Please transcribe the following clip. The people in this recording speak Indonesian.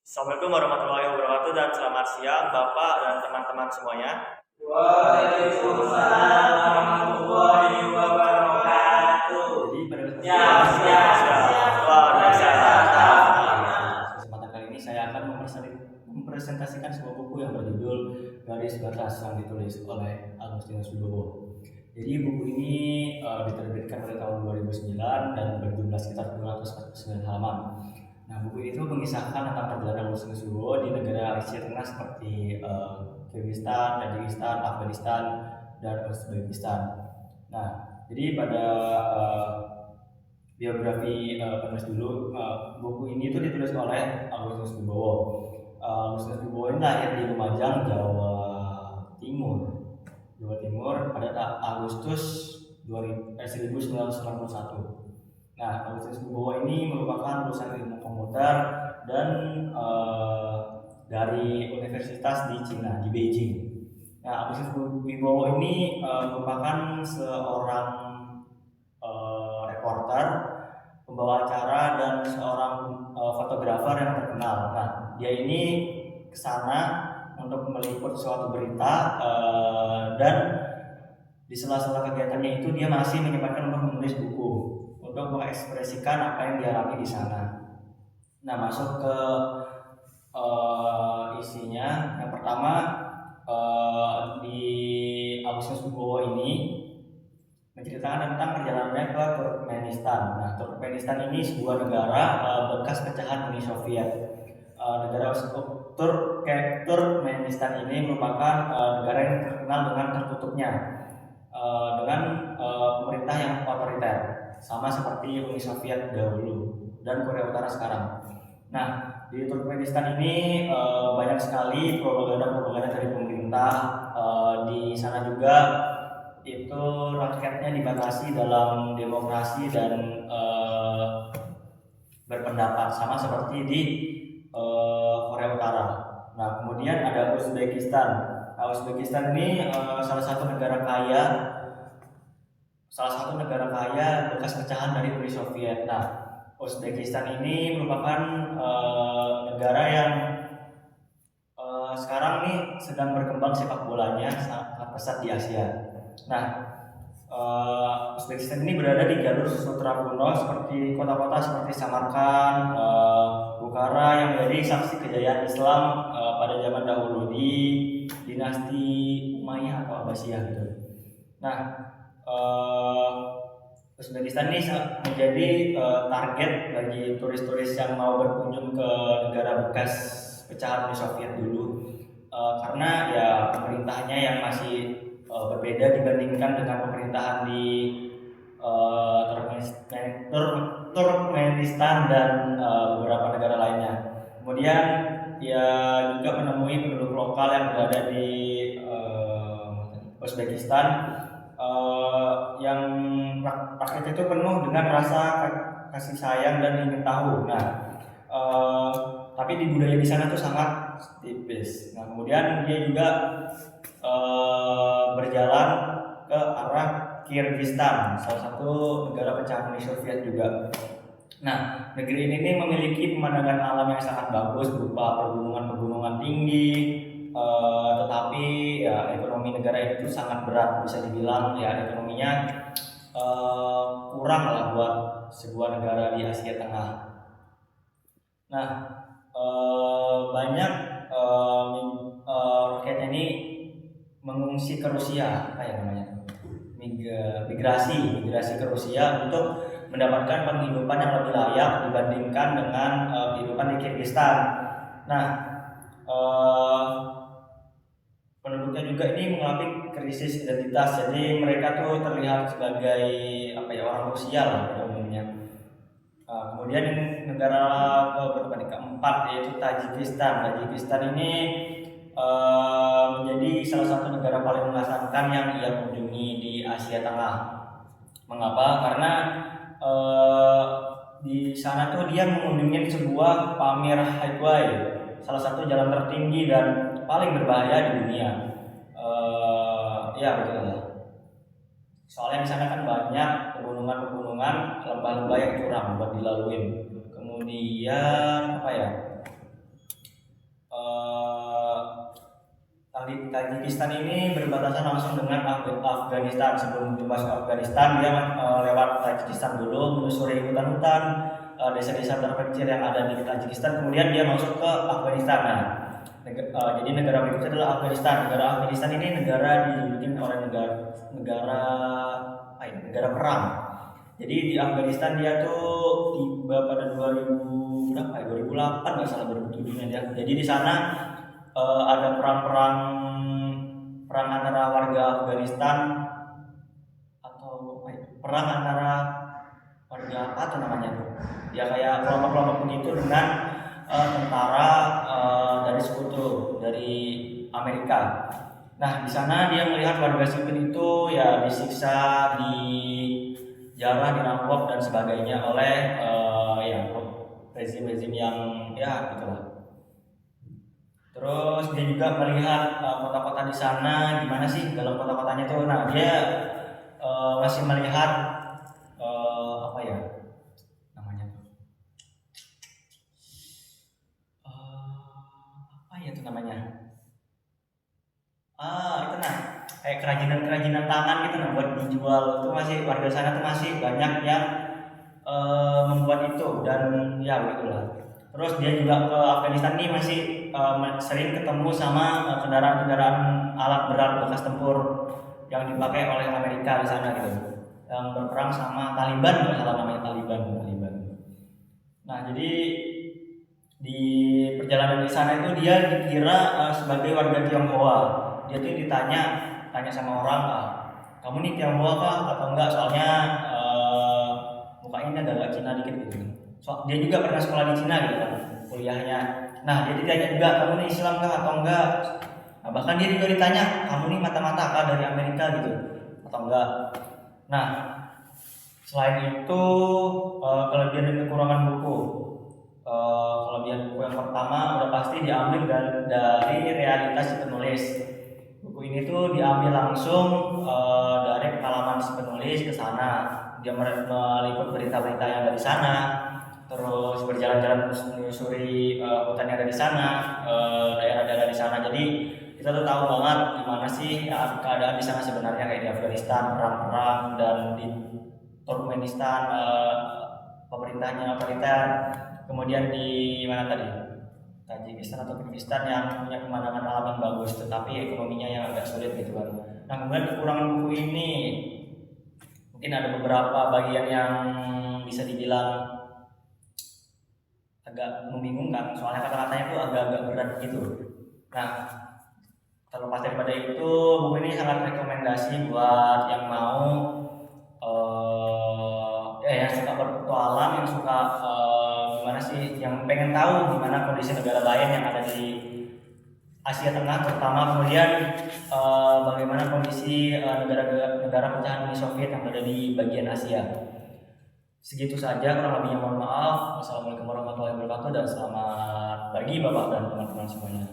Assalamualaikum warahmatullahi wabarakatuh dan selamat siang Bapak dan teman-teman semuanya. Waalaikumsalam warahmatullahi wabarakatuh. Jadi pada Siap. Luar biasa. Kesempatan kali ini saya akan mempresentasikan sebuah buku yang berjudul Garis Batas yang ditulis oleh Agustinus Wibowo. Jadi buku ini diterbitkan pada tahun 2009 dan berjumlah sekitar 249 halaman. Nah, buku itu mengisahkan tentang perjalanan Agustinus Wibowo di negara Asia Tengah seperti Kyrgyzstan, Tajikistan, Afghanistan, dan Uzbekistan. Nah, jadi pada biografi penulis dulu, buku ini itu ditulis oleh Agustinus Wibowo. Agustinus Wibowo ini lahir di Lumajang, Jawa Timur pada Agustus 1991. Nah, Agustinus Wibowo ini merupakan lulusan ilmu komputer dan dari universitas di Cina, di Beijing. Nah, Agustinus Wibowo ini merupakan seorang reporter, pembawa acara, dan seorang fotografer yang terkenal. Nah, dia ini kesana untuk meliput suatu berita dan di sela-sela kegiatannya itu dia masih menyempatkan untuk menulis buku untuk mengekspresikan apa yang dialami di sana. Nah, masuk ke isinya. Yang pertama, di Agustinus Wibowo ini menceritakan tentang perjalanannya ke Turkmenistan. Nah, Turkmenistan ini sebuah negara bekas pecahan Uni Soviet. Negara Turkmenistan ini merupakan negara yang terkenal dengan tertutupnya, dengan pemerintah yang otoriter, sama seperti Uni Soviet dahulu dan Korea Utara sekarang. Nah, di Turkmenistan ini banyak sekali propaganda dari pemerintah. Di sana juga itu rakyatnya dibatasi dalam demokrasi dan berpendapat, sama seperti di Korea Utara. Nah, kemudian ada Uzbekistan. Nah, Uzbekistan ini salah satu negara kaya bekas pecahan dari Uni Soviet. Nah, Uzbekistan ini merupakan negara yang sekarang nih sedang berkembang sepak bolanya sangat pesat di Asia. Nah, Uzbekistan ini berada di jalur sutra kuno seperti kota-kota seperti Samarkand, Bukhara yang menjadi saksi kejayaan Islam pada zaman dahulu di dinasti Umayyah atau Abbasiyah gitu. Nah, Uzbekistan ini menjadi target bagi turis-turis yang mau berkunjung ke negara bekas pecahan Uni Soviet dulu, karena ya pemerintahnya yang masih berbeda dibandingkan dengan pemerintahan di Turkmenistan dan beberapa negara lainnya. Kemudian dia juga menemui penduduk lokal yang berada di Uzbekistan, yang rakyat itu penuh dengan rasa kasih sayang dan ingin tahu. Nah, tapi di budaya di sana tuh sangat tipis. Nah, kemudian dia juga berjalan ke arah Kyrgyzstan, salah satu negara pecahan Uni Soviet juga. Nah, negeri ini memiliki pemandangan alam yang sangat bagus berupa pegunungan-pegunungan tinggi, tetapi ya ekonomi negara itu sangat berat, bisa dibilang ya ekonominya kurang lah buat sebuah negara di Asia Tengah. Nah, banyak rakyatnya ini mengungsi ke Rusia, apa ya namanya, migrasi ke Rusia untuk mendapatkan penghidupan yang lebih layak dibandingkan dengan kehidupan di Kyrgyzstan. Nah, penduduknya juga ini mengalami krisis identitas, jadi mereka tuh terlihat sebagai orang Rusia lah pada umumnya. Kemudian negara keempat yaitu Tajikistan. Tajikistan ini menjadi salah satu negara paling mengesankan yang ia kunjungi di Asia Tengah. Mengapa? Karena di sana tuh dia mengunjungi sebuah Pamir Highway, salah satu jalan tertinggi dan paling berbahaya di dunia. Ya betul lah. Soalnya di sana kan banyak pegunungan, lembah-lembah yang curam buat dilaluin. Kemudian Tajikistan ini berbatasan langsung dengan Afghanistan. Sebelum masuk Afghanistan, dia lewat Tajikistan dulu, menyusuri hutan-hutan, desa-desa terpencil yang ada di Tajikistan, kemudian dia masuk ke Afghanistan. Nah, jadi negara berikutnya adalah Afghanistan. Negara Afghanistan ini negara dijulukin oleh negara perang. Jadi di Afghanistan dia tuh tiba pada 2008 nggak salah, 2007 dia. Jadi di sana ada perang antara warga Afghanistan atau perang antara warga apa tuh namanya tuh, ya kayak kelompok-kelompok begitu dengan tentara dari sekutu dari Amerika. Nah, di sana dia melihat warga sipil itu ya disiksa, dijarah, dirampok dan sebagainya oleh ya rezim-rezim yang ya gitulah. Terus dia juga melihat kota-kota di sana gimana sih dalam kota-kotanya tuh. Nah, dia masih melihat apa ya namanya tuh, apa ya itu namanya, itu nah kayak kerajinan tangan gitu, nah buat dijual itu masih warga sana tuh masih banyak yang membuat itu dan ya begitulah. Terus dia juga ke Afghanistan nih masih sering ketemu sama kendaraan-kendaraan alat berat bekas tempur yang dipakai oleh Amerika di sana gitu, yang berperang sama Taliban, kalau salah namanya Taliban. Nah, jadi di perjalanan di sana itu dia dikira sebagai warga Tionghoa. Dia tuh tanya sama orang, kamu nih Tionghoa kah atau enggak? Soalnya mukanya agak Cina dikit gitu. Dia juga pernah sekolah di Cina gitu kan, kuliahnya. Nah, dia ditanya juga, kamu nih Islam kah atau enggak? Nah, bahkan dia juga ditanya, kamu nih mata-mata kah dari Amerika gitu atau enggak? Nah, selain itu kelebihan dan kekurangan buku. Kelebihan buku yang pertama udah pasti diambil dari realitas si penulis. Buku ini tuh diambil langsung dari pengalaman si penulis ke sana. Dia meliput berita-berita yang ada di sana, terus berjalan-jalan menyusuri hutan yang ada di sana, daerah-daerah di sana. Jadi kita tuh tahu banget gimana sih keadaan di sana sebenarnya, kayak di Afghanistan perang-perang, dan di Turkmenistan pemerintahnya otoriter. Kemudian di mana tadi, Tajikistan atau Kyrgyzstan yang punya pemandangan alam yang bagus, tetapi ekonominya yang agak sulit gitu kan. Nah, kemudian kekurangan buku ini mungkin ada beberapa bagian yang bisa dibilang agak membingungkan, soalnya kata-katanya tuh agak-agak berat gitu. Nah, terlepas daripada itu, buku ini sangat rekomendasi buat yang mau yang suka berpetualang, yang suka gimana sih, yang pengen tahu gimana kondisi negara lain yang ada di Asia Tengah terutama, kemudian bagaimana kondisi negara pecahan Uni Soviet yang ada di bagian Asia. Segitu saja, kurang lebihnya mohon maaf. Wassalamualaikum warahmatullahi wabarakatuh dan selamat pagi Bapak dan teman-teman semuanya.